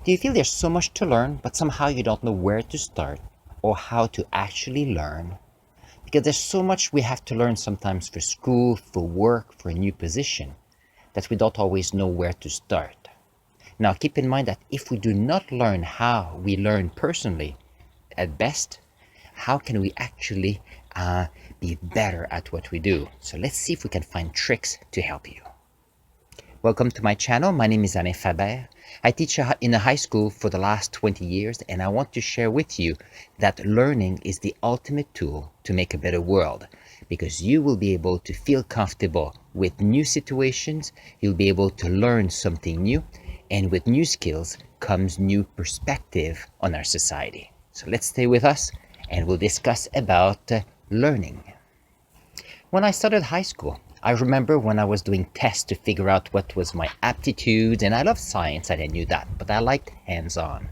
Do you feel there's so much to learn, but somehow you don't know where to start or how to actually learn? Because there's so much we have to learn sometimes for school, for work, for a new position, that we don't always know where to start. Now, keep in mind that if we do not learn how we learn personally, at best, how can we actually be better at what we do? So let's see if we can find tricks to help you. Welcome to my channel. My name is Alain Faber. I teach in a high school for the last 20 years, and I want to share with you that learning is the ultimate tool to make a better world, because you will be able to feel comfortable with new situations, you'll be able to learn something new, and with new skills comes new perspective on our society. So let's stay with us and we'll discuss about learning. When I started high school, I remember when I was doing tests to figure out what was my aptitude, and I love science and I knew that, but I liked hands-on.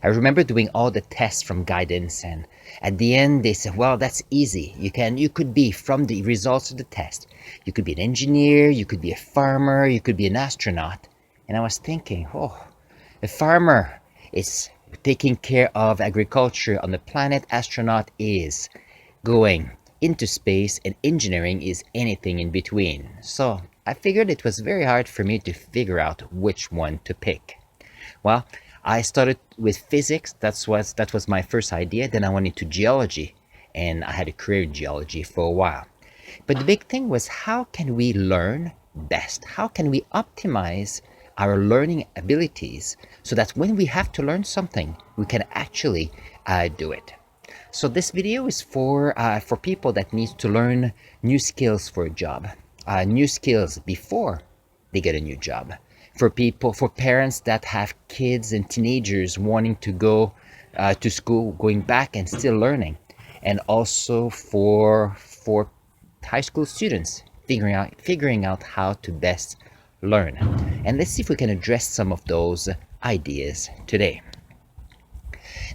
I remember doing all the tests from guidance, and at the end they said, well, that's easy. You could be, from the results of the test, you could be an engineer, you could be a farmer, you could be an astronaut. And I was thinking, oh, a farmer is taking care of agriculture on the planet, astronaut is going into space, and engineering is anything in between. So I figured it was very hard for me to figure out which one to pick. Well, I started with physics. That was my first idea. Then I went into geology, and I had a career in geology for a while. But the big thing was, how can we learn best? How can we optimize our learning abilities so that when we have to learn something, we can actually do it? So this video is for people that need to learn new skills for a job, new skills before they get a new job. For parents that have kids and teenagers wanting to go to school, going back and still learning, and also for high school students figuring out how to best learn. And let's see if we can address some of those ideas today.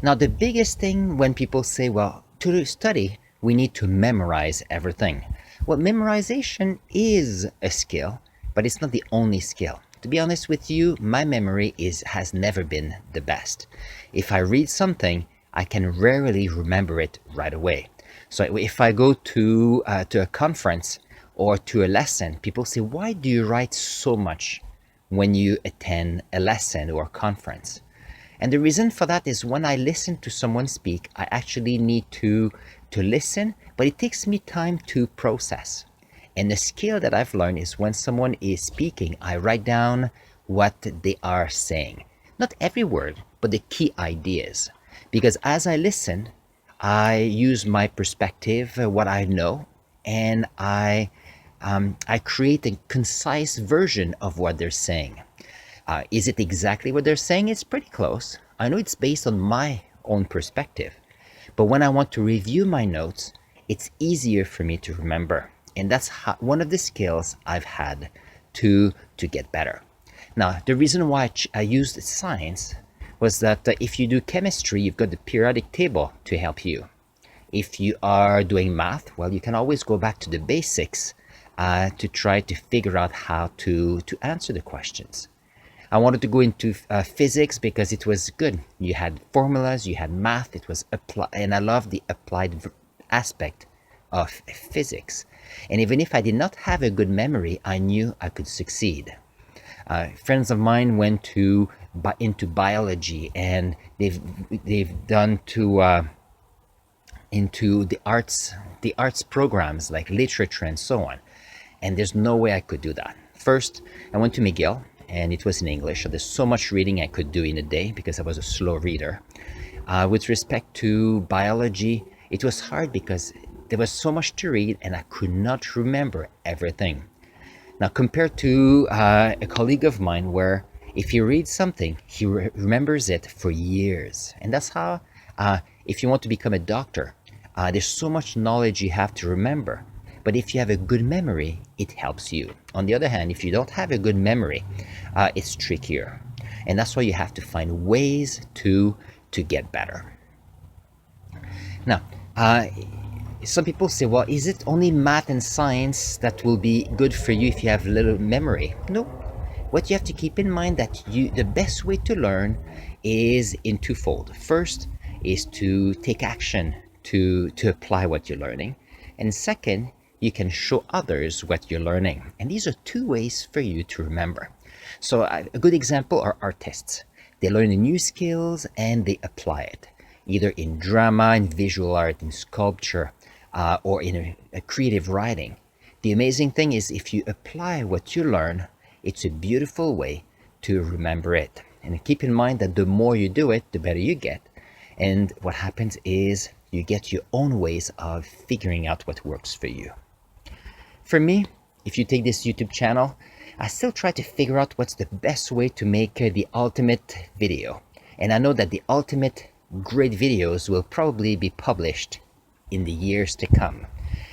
Now, the biggest thing when people say, well, to study, we need to memorize everything. Well, memorization is a skill, but it's not the only skill. To be honest with you, my memory has never been the best. If I read something, I can rarely remember it right away. So if I go to a conference or to a lesson, people say, why do you write so much when you attend a lesson or a conference? And the reason for that is, when I listen to someone speak, I actually need to listen, but it takes me time to process. And the skill that I've learned is, when someone is speaking, I write down what they are saying. Not every word, but the key ideas. Because as I listen, I use my perspective, what I know, and I create a concise version of what they're saying. Is it exactly what they're saying? It's pretty close. I know it's based on my own perspective. But when I want to review my notes, it's easier for me to remember. And that's one of the skills I've had to get better. Now, the reason why I used science was that if you do chemistry, you've got the periodic table to help you. If you are doing math, well, you can always go back to the basics to try to figure out how to answer the questions. I wanted to go into physics because it was good. You had formulas, you had math, it was applied, and I love the applied aspect of physics. And even if I did not have a good memory, I knew I could succeed. Friends of mine went into biology, and they've done into the arts programs like literature and so on. And there's no way I could do that. First, I went to McGill, and it was in English. So there's so much reading I could do in a day because I was a slow reader. With respect to biology, it was hard because there was so much to read and I could not remember everything. Now, compared to a colleague of mine, where if he reads something, he remembers it for years. And that's how, if you want to become a doctor, there's so much knowledge you have to remember. But if you have a good memory, it helps you. On the other hand, if you don't have a good memory, it's trickier. And that's why you have to find ways to get better. Now, some people say, well, is it only math and science that will be good for you if you have little memory? No. What you have to keep in mind that the best way to learn is in twofold. First is to take action to apply what you're learning. And second, you can show others what you're learning. And these are two ways for you to remember. So a good example are artists. They learn new skills and they apply it, either in drama, in visual art, in sculpture, or in a creative writing. The amazing thing is if you apply what you learn, it's a beautiful way to remember it. And keep in mind that the more you do it, the better you get. And what happens is you get your own ways of figuring out what works for you. For me, if you take this YouTube channel, I still try to figure out what's the best way to make the ultimate video. And I know that the ultimate great videos will probably be published in the years to come.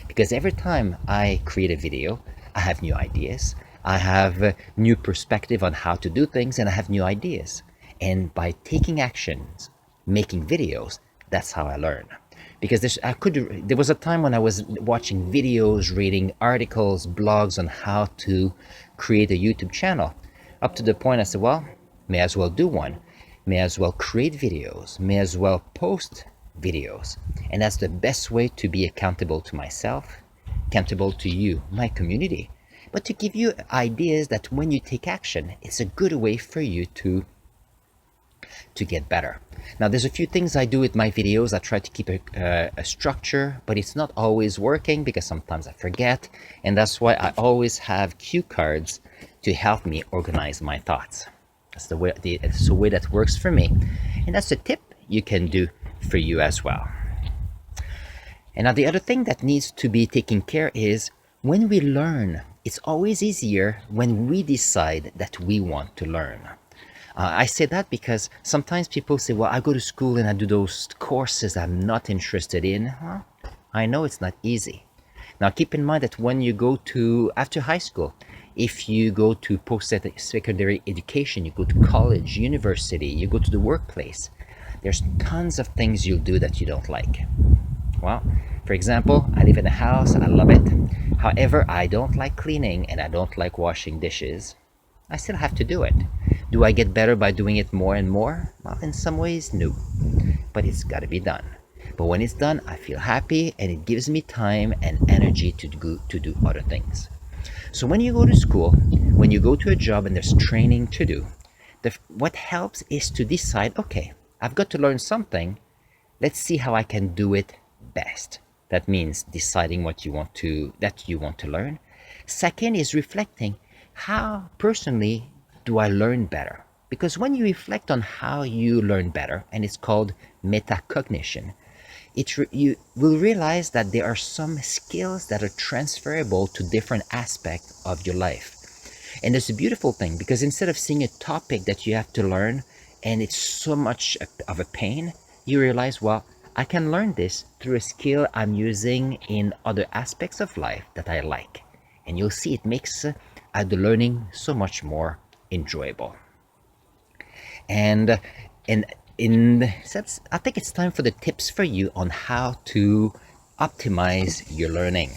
Because every time I create a video, I have new ideas. I have a new perspective on how to do things, and I have new ideas. And by taking actions, making videos, that's how I learn. Because there was a time when I was watching videos, reading articles, blogs on how to create a YouTube channel. Up to the point I said, well, may as well do one. May as well create videos. May as well post videos. And that's the best way to be accountable to myself, accountable to you, my community. But to give you ideas that when you take action, it's a good way for you to get better. Now, there's a few things I do with my videos. I try to keep a structure, but it's not always working because sometimes I forget. And that's why I always have cue cards to help me organize my thoughts. That's the way that works for me. And that's a tip you can do for you as well. And now the other thing that needs to be taken care is when we learn, it's always easier when we decide that we want to learn. I say that because sometimes people say, well, I go to school and I do those courses I'm not interested in. Well, I know it's not easy. Now, keep in mind that when you go to, after high school, if you go to post-secondary education, you go to college, university, you go to the workplace, there's tons of things you'll do that you don't like. Well, for example, I live in a house, I love it. However, I don't like cleaning and I don't like washing dishes. I still have to do it. Do I get better by doing it more and more? Well, in some ways, no. But it's got to be done. But when it's done, I feel happy and it gives me time and energy to do other things. So when you go to school, when you go to a job and there's training to do, what helps is to decide, okay, I've got to learn something. Let's see how I can do it best. That means deciding what you want to learn. Second is reflecting. How personally do I learn better? Because when you reflect on how you learn better, and it's called metacognition, you will realize that there are some skills that are transferable to different aspects of your life. And it's a beautiful thing because instead of seeing a topic that you have to learn and it's so much of a pain, you realize, well, I can learn this through a skill I'm using in other aspects of life that I like. And you'll see it makes the learning so much more enjoyable. And I think it's time for the tips for you on how to optimize your learning.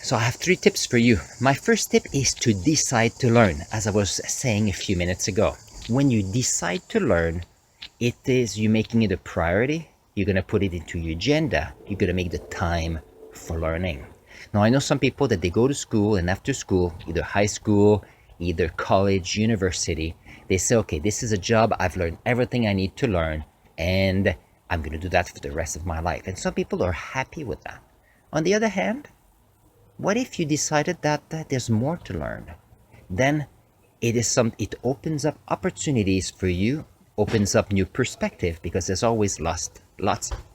So I have 3 tips for you. My first tip is to decide to learn, as I was saying a few minutes ago. When you decide to learn, it is you making it a priority. You're going to put it into your agenda. You're going to make the time for learning. Now, I know some people that they go to school and after school, either high school, either college, university, they say, okay, this is a job. I've learned everything I need to learn and I'm going to do that for the rest of my life. And some people are happy with that. On the other hand, what if you decided that there's more to learn? Then it opens up opportunities for you, opens up new perspective because there's always lots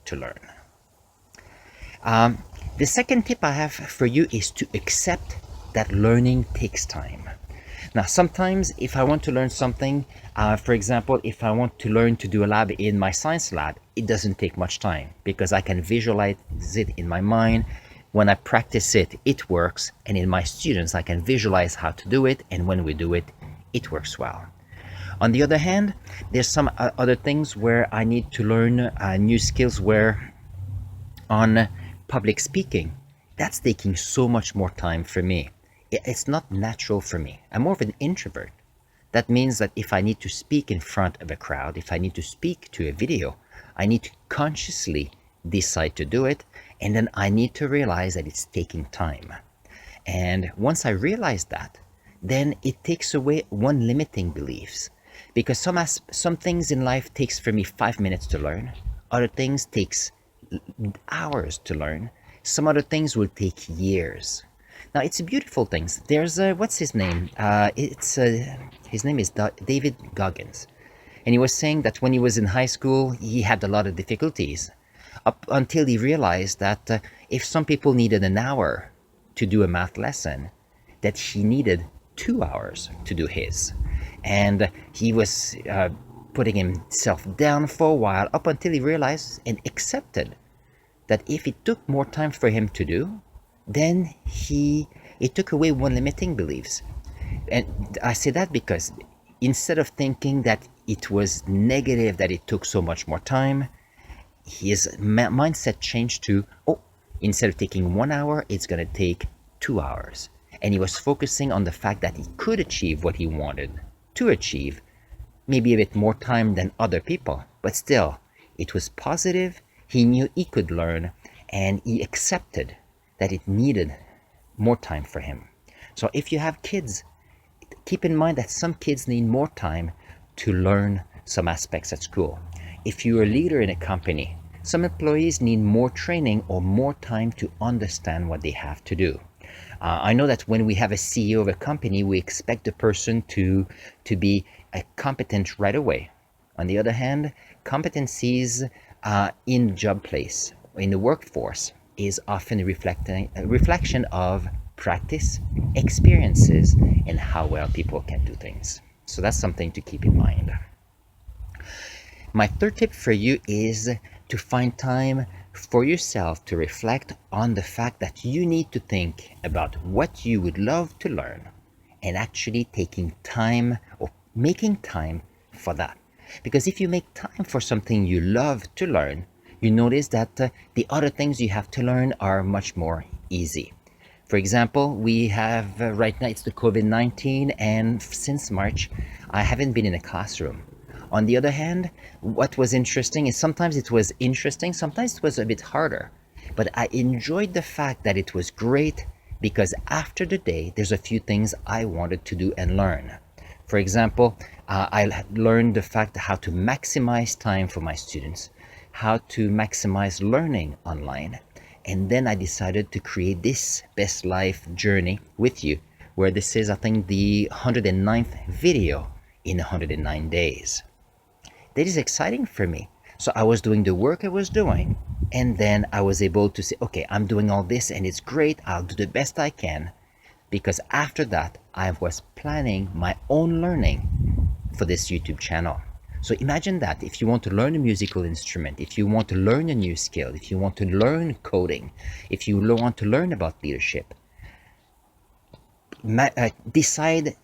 to learn. The second tip I have for you is to accept that learning takes time. Now, sometimes if I want to learn something, for example, if I want to learn to do a lab in my science lab, it doesn't take much time because I can visualize it in my mind. When I practice it, it works. And in my students, I can visualize how to do it. And when we do it, it works well. On the other hand, there's some other things where I need to learn new skills where on public speaking, that's taking so much more time for me. It's not natural for me. I'm more of an introvert. That means that if I need to speak in front of a crowd, if I need to speak to a video, I need to consciously decide to do it, and then I need to realize that it's taking time. And once I realize that, then it takes away one limiting beliefs. Because some things in life takes for me 5 minutes to learn, other things takes hours to learn, some other things will take years. Now it's beautiful things. There's what's his name? His name is David Goggins, and he was saying that when he was in high school, he had a lot of difficulties, up until he realized that if some people needed an hour to do a math lesson, that he needed 2 hours to do his, and he was putting himself down for a while up until he realized and accepted that if it took more time for him to do, then it took away one limiting beliefs. And I say that because instead of thinking that it was negative that it took so much more time, his mindset changed to, oh, instead of taking 1 hour, it's going to take 2 hours. And he was focusing on the fact that he could achieve what he wanted to achieve, maybe a bit more time than other people, but still, it was positive. He knew he could learn, and he accepted that it needed more time for him. So if you have kids, keep in mind that some kids need more time to learn some aspects at school. If you're a leader in a company, some employees need more training or more time to understand what they have to do. I know that when we have a CEO of a company, we expect the person to be competent right away. On the other hand, competencies in the job place, in the workforce, is often a reflection of practice, experiences, and how well people can do things. So that's something to keep in mind. My third tip for you is to find time for yourself to reflect on the fact that you need to think about what you would love to learn and actually taking time or making time for that. Because if you make time for something you love to learn, you notice that the other things you have to learn are much more easy. For example, we have right now, it's the COVID-19, and since March, I haven't been in a classroom. On the other hand, what was interesting is sometimes it was interesting, sometimes it was a bit harder. But I enjoyed the fact that it was great because after the day, there's a few things I wanted to do and learn. For example, I learned the fact how to maximize time for my students, how to maximize learning online. And then I decided to create this Best Life journey with you, where this is, I think, the 109th video in 109 days. That is exciting for me. So I was doing the work I was doing, and then I was able to say, okay, I'm doing all this and it's great. I'll do the best I can. Because after that, I was planning my own learning for this YouTube channel. So imagine that if you want to learn a musical instrument, if you want to learn a new skill, if you want to learn coding, if you want to learn about leadership, decide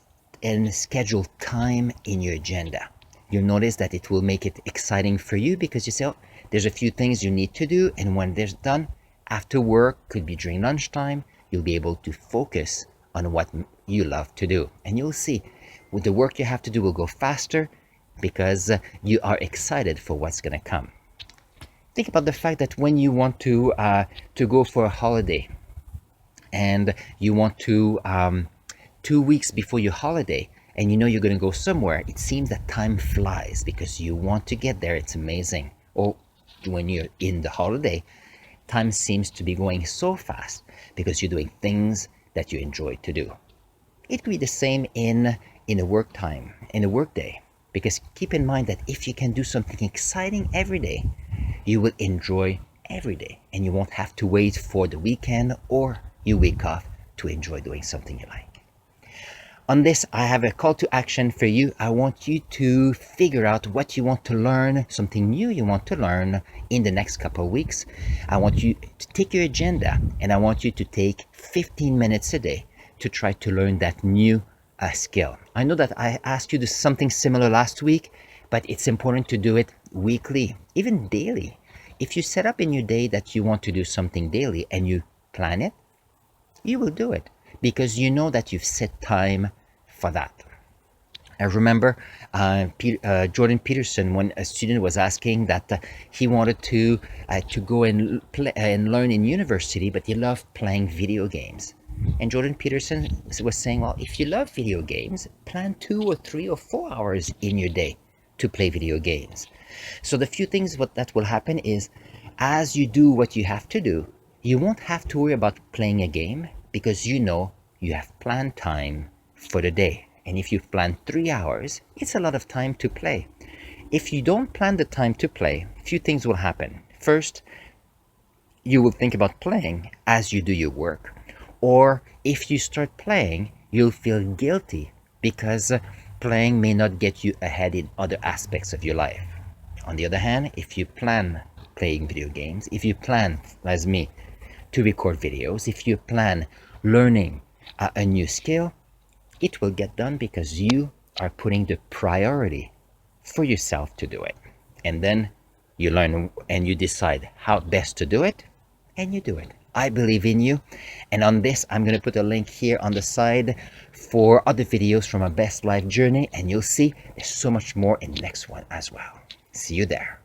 and schedule time in your agenda. You'll notice that it will make it exciting for you because you say, oh, there's a few things you need to do, and when they're done, after work, could be during lunchtime, you'll be able to focus on what you love to do. And you'll see, with the work you have to do will go faster because you are excited for what's going to come. Think about the fact that when you want to go for a holiday, and you want to 2 weeks before your holiday, and you know you're going to go somewhere, it seems that time flies because you want to get there. It's amazing. Or when you're in the holiday, time seems to be going so fast because you're doing things that you enjoy to do. It could be the same in a work time, in a work day, because keep in mind that if you can do something exciting every day, you will enjoy every day, and you won't have to wait for the weekend or your week off to enjoy doing something you like. On this, I have a call to action for you. I want you to figure out what you want to learn, something new you want to learn in the next couple of weeks. I want you to take your agenda, and I want you to take 15 minutes a day to try to learn that new skill. I know that I asked you to do something similar last week, but it's important to do it weekly, even daily. If you set up in your day that you want to do something daily and you plan it, you will do it because you know that you've set time for that. I remember Jordan Peterson, when a student was asking that he wanted to go and play and learn in university, but he loved playing video games. And Jordan Peterson was saying, well, if you love video games, plan 2 or 3 or 4 hours in your day to play video games. So the few things that will happen is, as you do what you have to do, you won't have to worry about playing a game because you know you have planned time for the day. And if you've planned 3 hours, it's a lot of time to play. If you don't plan the time to play, few things will happen. First, you will think about playing as you do your work. Or if you start playing, you'll feel guilty because playing may not get you ahead in other aspects of your life. On the other hand, if you plan playing video games, if you plan, as me, to record videos, if you plan learning a new skill, it will get done because you are putting the priority for yourself to do it. And then you learn and you decide how best to do it, and you do it. I believe in you. And on this, I'm going to put a link here on the side for other videos from a best life journey. And you'll see there's so much more in the next one as well. See you there.